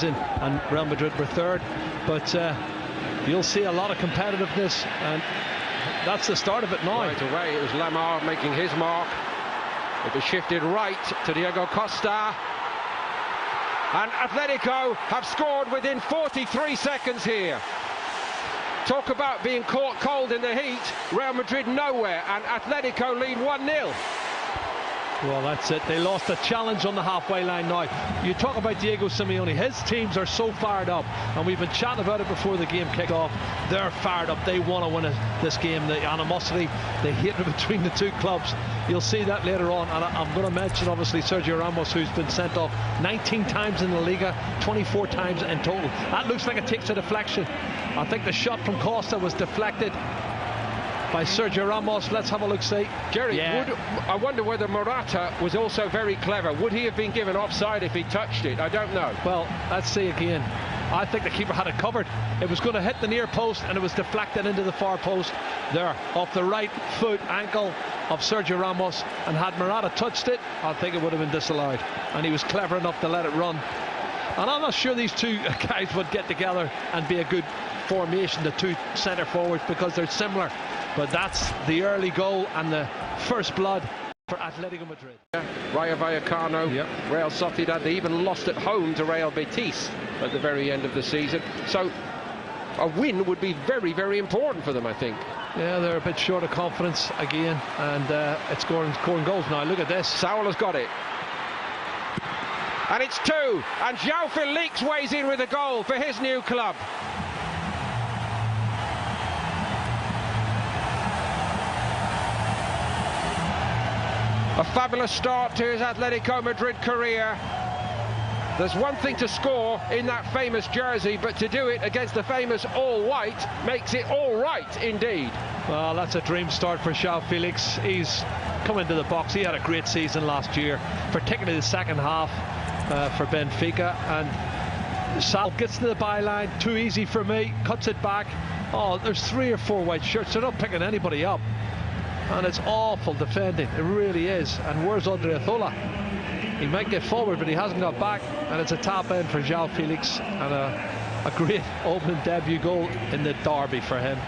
and Real Madrid were third, but you'll see a lot of competitiveness, and that's the start of it now. Right away, it was Lamar making his mark. It was shifted right to Diego Costa, and Atletico have scored within 43 seconds here. Talk about being caught cold in the heat. Real Madrid nowhere, and Atletico lead 1-0. Well, that's it. They lost the challenge on the halfway line now. You talk about Diego Simeone. His teams are so fired up, and we've been chatting about it before the game kicked off. They're fired up. They want to win this game. The animosity, the hatred between the two clubs. You'll see that later on. And I'm going to mention, obviously, Sergio Ramos, who's been sent off 19 times in the Liga, 24 times in total. That looks like it takes a deflection. I think the shot from Costa was deflected by Sergio Ramos. Let's have a look, see. Jerry, I wonder whether Morata was also very clever. Would he have been given offside if he touched it? I don't know. Well, let's see again. I think the keeper had it covered. It was going to hit the near post, and it was deflected into the far post there, off the right foot ankle of Sergio Ramos. And had Morata touched it, I think it would have been disallowed. And he was clever enough to let it run. And I'm not sure these two guys would get together and be a good formation, the two centre forwards, because they're similar. But that's the early goal and the first blood for Atletico Madrid. Rayo Vallecano, Real Sociedad, they even lost at home to Real Betis at the very end of the season. So a win would be very, very important for them, I think. Yeah, they're a bit short of confidence again, and it's scoring goals now. Look at this. Saul has got it. And it's 2, and Joao Felix weighs in with a goal for his new club. A fabulous start to his Atletico Madrid career. There's one thing to score in that famous jersey, but to do it against the famous all-white makes it all right indeed. Well, that's a dream start for Joao Felix. He's come into the box. He had a great season last year, particularly the second half for Benfica. And Sal gets to the byline, too easy for me, cuts it back. Oh, there's 3 or 4 white shirts. They're not picking anybody up. And it's awful defending, it really is. And where's Odriozola? He might get forward, but he hasn't got back. And it's a tap in for Joao Felix, and a great opening debut goal in the derby for him.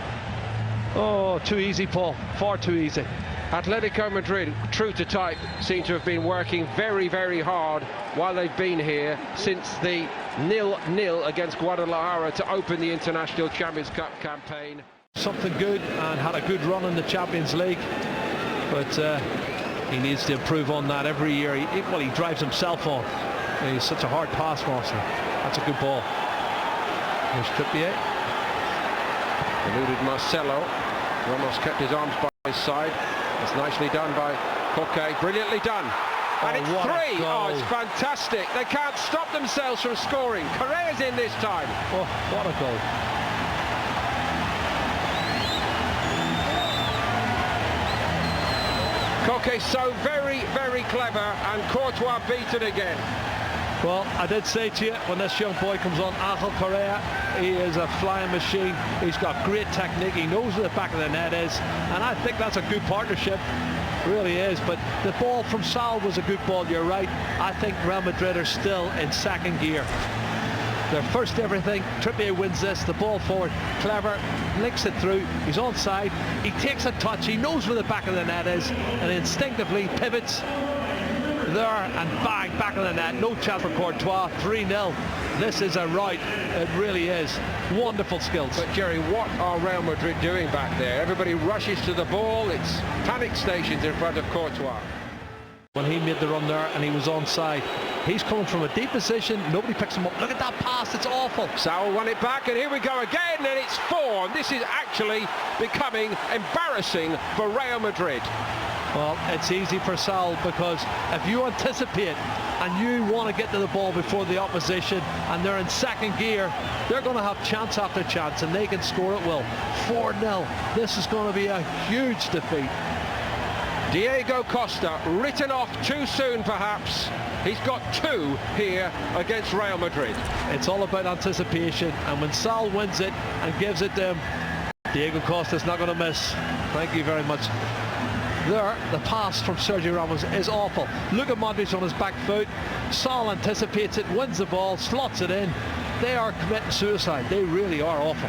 Oh, too easy, Paul, far too easy. Atletico Madrid, true to type, seem to have been working very, very hard while they've been here since the 0-0 against Guadalajara to open the International Champions Cup campaign. Something good, and had a good run in the Champions League, but he needs to improve on that every year. He drives himself on. He's such a hard pass master. That's a good ball. Here's Trippier. Eluded Marcelo. Ramos kept his arms by his side. It's nicely done by Koke. Brilliantly done. And it's 3. Oh, it's fantastic. They can't stop themselves from scoring. Correa's in this time. Oh, what a goal. Koke so very, very clever, and Courtois beaten again. Well, I did say to you, when this young boy comes on, Angel Correa, he is a flying machine. He's got great technique. He knows where the back of the net is, and I think that's a good partnership. Really is. But the ball from Sal was a good ball, you're right. I think Real Madrid are still in second gear. They're first everything. Trippier wins this, the ball forward, clever, links it through, he's onside, he takes a touch, he knows where the back of the net is, and instinctively pivots there, and bang, back of the net. No chance for Courtois. 3-0. This is a rout. It really is. Wonderful skills. But Jerry, what are Real Madrid doing back there? Everybody rushes to the ball. It's panic stations in front of Courtois. When he made the run there and he was onside, he's coming from a deep position, nobody picks him up. Look at that pass, it's awful. Saul won it back, and here we go again, and it's 4, and this is actually becoming embarrassing for Real Madrid. Well, it's easy for Saul, because if you anticipate and you want to get to the ball before the opposition, and they're in second gear, they're going to have chance after chance, and they can score at will. 4-0. This is going to be a huge defeat. Diego Costa, written off too soon perhaps. He's got 2 here against Real Madrid. It's all about anticipation, and when Sal wins it and gives it to him, Diego Costa's not going to miss. Thank you very much. There, the pass from Sergio Ramos is awful. Look at Modric on his back foot. Saul anticipates it, wins the ball, slots it in. They are committing suicide. They really are awful.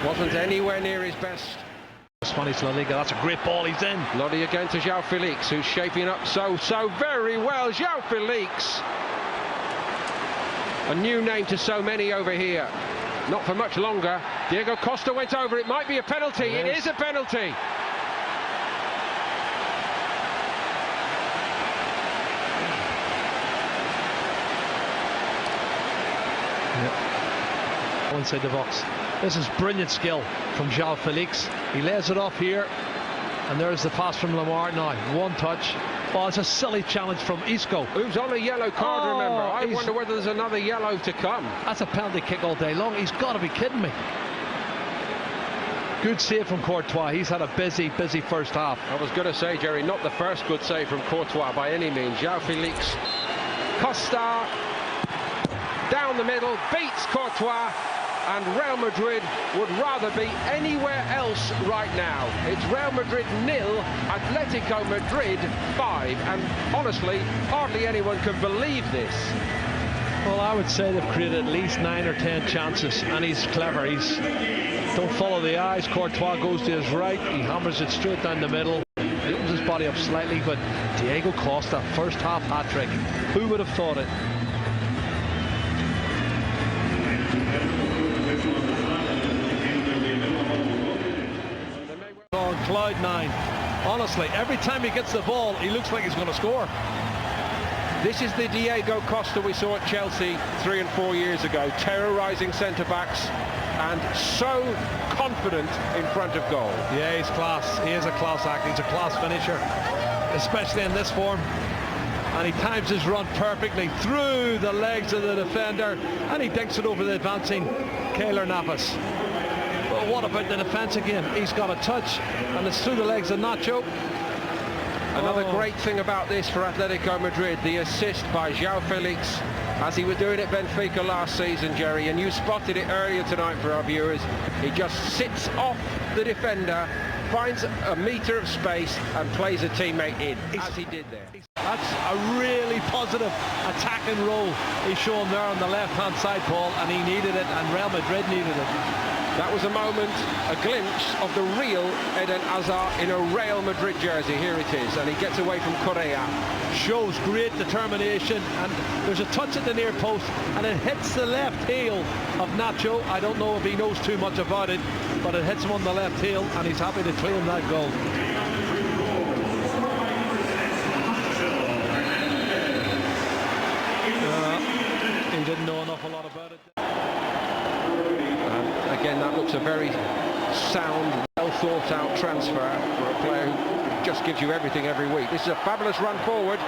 Wasn't anywhere near his best. Spanish La Liga, that's a great ball, he's in. Lodi again to Joao Felix, who's shaping up so very well. Joao Felix, a new name to so many over here. Not for much longer. Diego Costa went over, it might be a penalty. It is a penalty. Inside the box. This is brilliant skill from Joao Felix. He lays it off here, and there's the pass from Lamar. Now, one touch. Oh, it's a silly challenge from Isco. Who's on a yellow card, remember? I wonder whether there's another yellow to come. That's a penalty kick all day long. He's got to be kidding me. Good save from Courtois. He's had a busy first half. I was going to say, Jerry, not the first good save from Courtois by any means. Joao Felix. Costa. Down the middle. Beats Courtois. And Real Madrid would rather be anywhere else right now. It's Real Madrid 0, Atletico Madrid 5, and honestly, hardly anyone can believe this. Well, I would say they've created at least 9 or 10 chances, and he's clever. He's don't follow the eyes. Courtois goes to his right, he hammers it straight down the middle. He opens his body up slightly, but Diego Costa, first half hat-trick. Who would have thought it? On cloud 9. Honestly, every time he gets the ball, he looks like he's going to score. This is the Diego Costa we saw at Chelsea 3 and 4 years ago, terrorising centre-backs and so confident in front of goal. Yeah, he's class. He is a class act. He's a class finisher, especially in this form. And he times his run perfectly through the legs of the defender, and he dinks it over the advancing Keylor Navas. But what about the defence again? He's got a touch, and it's through the legs of Nacho. Another great thing about this for Atletico Madrid, the assist by Joao Felix, as he was doing at Benfica last season, Jerry, and you spotted it earlier tonight for our viewers. He just sits off the defender, finds a metre of space, and plays a teammate in, as he did there. That's a really positive attacking role he's shown there on the left-hand side, Paul, and he needed it, and Real Madrid needed it. That was a moment, a glimpse of the real Eden Hazard in a Real Madrid jersey. Here it is, and he gets away from Correa. Shows great determination, and there's a touch at the near post, and it hits the left heel of Nacho. I don't know if he knows too much about it, but it hits him on the left heel, and he's happy to claim that goal. He didn't know an awful lot about it. Again, that looks a very sound, well-thought-out transfer for a player who just gives you everything every week. This is a fabulous run forward,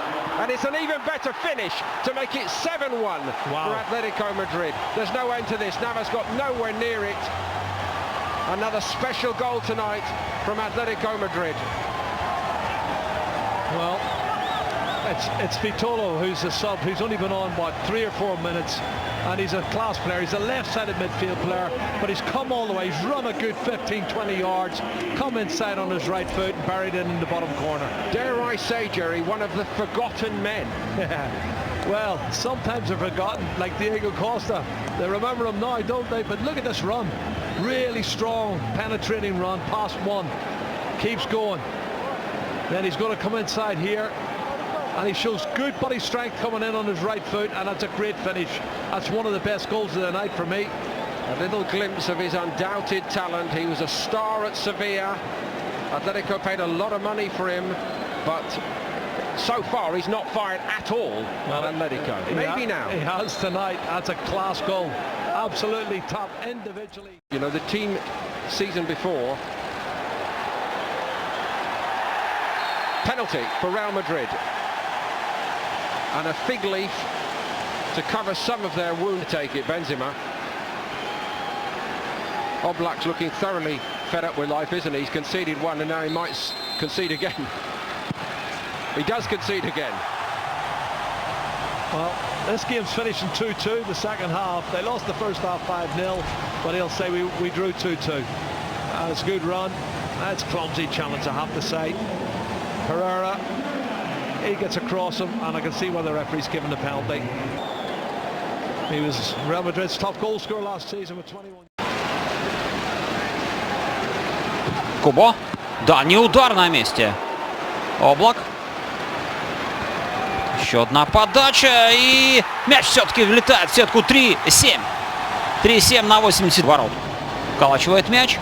and it's an even better finish to make it 7-1 for Atletico Madrid. There's no end to this. Navas got nowhere near it. Another special goal tonight from Atletico Madrid. Well, it's Vitolo who's the sub, who's only been on, what, 3 or 4 minutes, and he's a class player. He's a left-sided midfield player, but he's come all the way. He's run a good 15-20 yards, come inside on his right foot and buried it in the bottom corner. Dare I say, Jerry, one of the forgotten men. Well, sometimes they're forgotten, like Diego Costa. They remember him now, don't they? But look at this run. Really strong, penetrating run, past one. Keeps going. Then he's going to come inside here, and he shows good body strength coming in on his right foot, and that's a great finish. That's one of the best goals of the night for me. A little glimpse of his undoubted talent. He was a star at Sevilla. Atletico paid a lot of money for him, but so far he's not fired at all at Atletico. Maybe now. He has tonight. That's a class goal. Absolutely top individually. You know, the team season before, penalty for Real Madrid. And a fig leaf to cover some of their wound. Take it, Benzema. Oblak's looking thoroughly fed up with life, isn't he? He's conceded one, and now he might concede again. He does concede again. Well, this game's finishing 2-2 the second half. They lost the first half 5-0, but he'll say we drew 2-2. That's a good run. That's clumsy challenge, I have to say. Pereira, he gets across him, and I can see why the referee's given the penalty. He was Real Madrid's top goal scorer last season with 21. Кубо. Да, не удар на месте. Облак. Еще одна подача. И мяч все-таки влетает в сетку 3-7. 3-7 на 80 ворот. Вколачивает мяч.